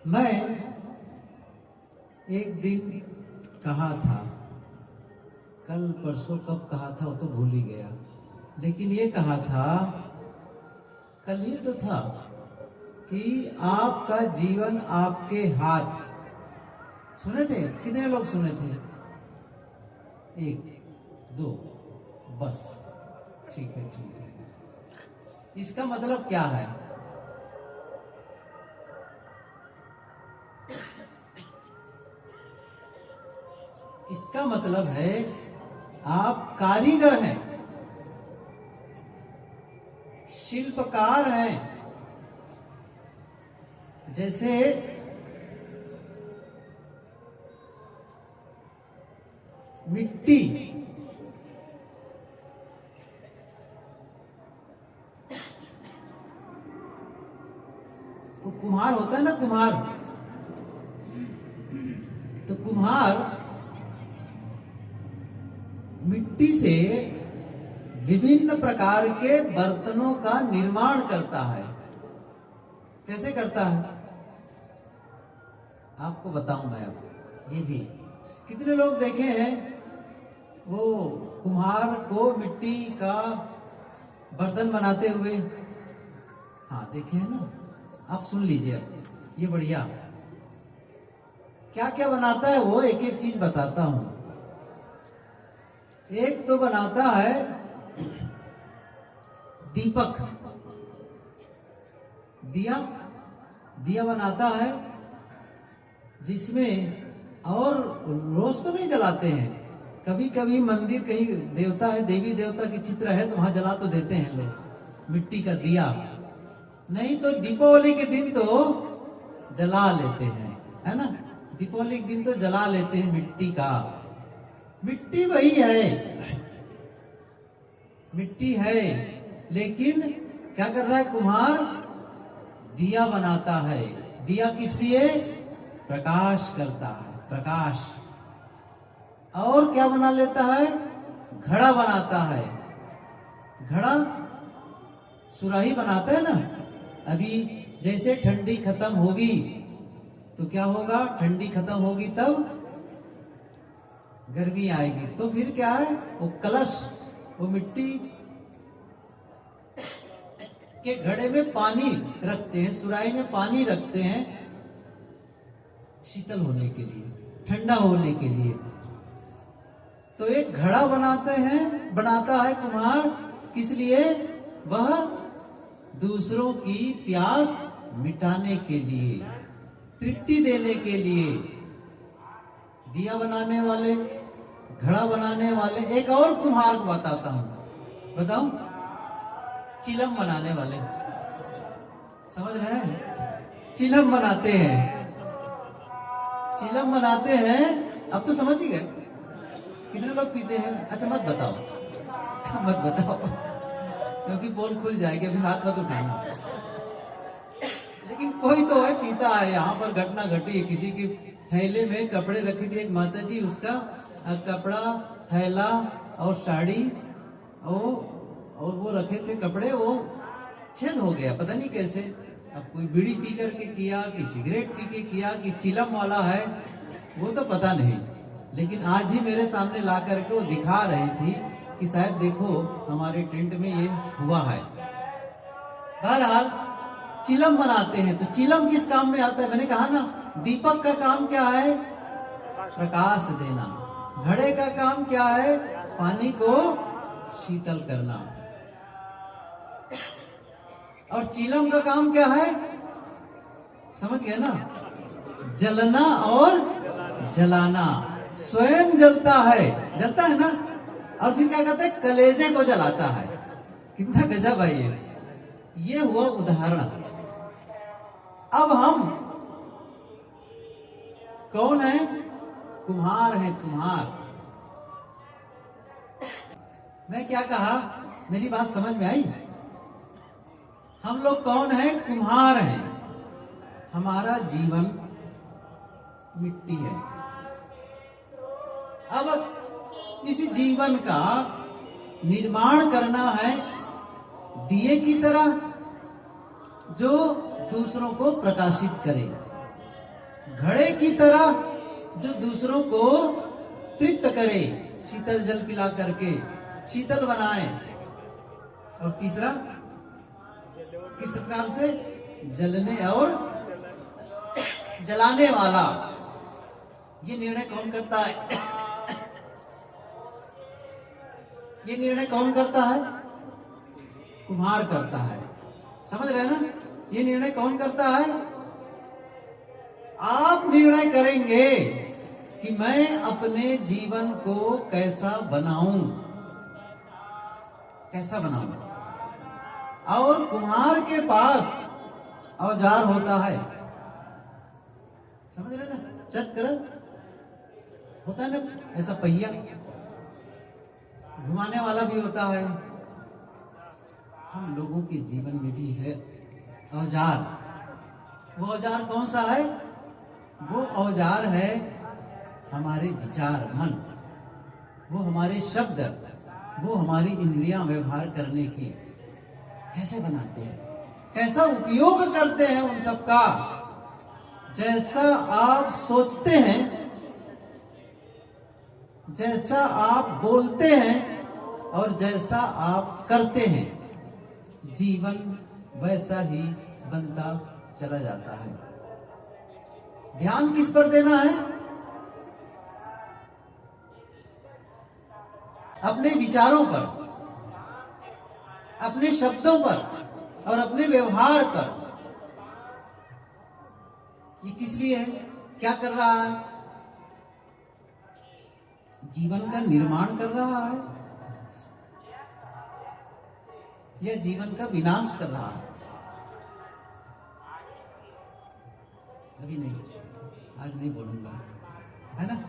मैं एक दिन कहा था, कल परसों कब कहा था वो तो भूल ही गया, लेकिन ये कहा था, कल ही तो था कि आपका जीवन आपके हाथ। सुने थे? कितने लोग सुने थे? एक दो, बस। ठीक है, ठीक है। इसका मतलब क्या है? इसका मतलब है आप कारीगर हैं, शिल्पकार हैं। जैसे मिट्टी, तो कुम्हार होता है ना, कुम्हार। तो कुम्हार मिट्टी से विभिन्न प्रकार के बर्तनों का निर्माण करता है। कैसे करता है आपको बताऊं मैं अब। ये भी कितने लोग देखे हैं वो कुम्हार को मिट्टी का बर्तन बनाते हुए? हाँ, देखे हैं ना। आप सुन लीजिए, अब ये बढ़िया क्या क्या बनाता है वो, एक एक चीज बताता हूं। एक तो बनाता है दीपक, दिया, दिया बनाता है जिसमें, और रोज तो नहीं जलाते हैं, कभी कभी मंदिर, कहीं देवता है, देवी देवता की चित्र है तो वहां जला तो देते हैं लोग मिट्टी का दिया। नहीं तो दीपावली के दिन तो जला लेते हैं, है ना। दीपावली के दिन तो जला लेते हैं मिट्टी का। मिट्टी वही है, मिट्टी है, लेकिन क्या कर रहा है कुम्हार? दिया बनाता है। दिया किस लिए? प्रकाश करता है, प्रकाश। और क्या बना लेता है? घड़ा बनाता है। घड़ा सुराही बनाता है ना। अभी जैसे ठंडी खत्म होगी तो क्या होगा? ठंडी खत्म होगी तब गर्मी आएगी, तो फिर क्या है? वो कलश, वो मिट्टी के घड़े में पानी रखते हैं, सुराही में पानी रखते हैं शीतल होने के लिए, ठंडा होने के लिए। तो एक घड़ा बनाते हैं, बनाता है कुम्हार, किस लिए? वह दूसरों की प्यास मिटाने के लिए, तृप्ति देने के लिए। दिया बनाने वाले, घड़ा बनाने वाले। एक और कुम्हार को बताता हूं, बताऊं? चिलम बनाने वाले, समझ रहे हैं? चिलम बनाते हैं, चिलम बनाते हैं। अब तो समझ ही गए कितने लोग पीते हैं। अच्छा, मत बताओ, मत बताओ, क्योंकि पोल खुल जाएगी, अभी हाथ मत उठाना। लेकिन कोई तो है पीता है। यहाँ पर घटना घटी, किसी की थैले में कपड़े रखी थी एक माता जी, उसका कपड़ा, थैला और साड़ी और वो रखे थे कपड़े, वो छेद हो गया, पता नहीं कैसे। अब कोई बीड़ी पी करके किया कि सिगरेट पी के किया कि चिलम वाला है, वो तो पता नहीं। लेकिन आज ही मेरे सामने ला करके वो दिखा रही थी कि शायद देखो हमारे टेंट में ये हुआ है। बहरहाल चिलम बनाते हैं। तो चिलम किस काम में आता है? मैंने कहा ना, दीपक का काम क्या है? प्रकाश देना। घड़े का काम क्या है? पानी को शीतल करना। और चिलम का काम क्या है? समझ गए ना? जलना और जलाना। स्वयं जलता है, जलता है ना, और फिर क्या करता है? कलेजे को जलाता है। कितना गजब है ये हुआ उदाहरण। अब हम कौन है? कुम्हार है, कुम्हार। मैं क्या कहा? मेरी बात समझ में आई? हम लोग कौन है? कुम्हार हैं। हमारा जीवन मिट्टी है। अब इस जीवन का निर्माण करना है दिए की तरह, जो दूसरों को प्रकाशित करे। घड़े की तरह जो दूसरों को तृप्त करे, शीतल जल पिला करके शीतल बनाए। और तीसरा किस प्रकार से, जलने और जलाने वाला। ये निर्णय कौन करता है? ये निर्णय कौन करता है? कुम्हार करता है। समझ रहे हैं ना? ये निर्णय कौन करता है? आप निर्णय करेंगे कि मैं अपने जीवन को कैसा बनाऊं, कैसा बनाऊं। और कुम्हार के पास औजार होता है, समझ रहे ना? चक्र होता है ना, ऐसा पहिया घुमाने वाला भी होता है। हम लोगों के जीवन में भी है औजार। वो औजार कौन सा है? वो औजार है हमारे विचार, मन। वो हमारे शब्द, वो हमारी इंद्रियां व्यवहार करने की कैसे बनाते हैं, कैसा उपयोग करते हैं उन सब का। जैसा आप सोचते हैं, जैसा आप बोलते हैं और जैसा आप करते हैं, जीवन वैसा ही बनता चला जाता है। ध्यान किस पर देना है? अपने विचारों पर, अपने शब्दों पर और अपने व्यवहार पर। ये किस लिए है? क्या कर रहा है? जीवन का निर्माण कर रहा है या जीवन का विनाश कर रहा है? अभी नहीं, आज नहीं बोलूंगा, है ना?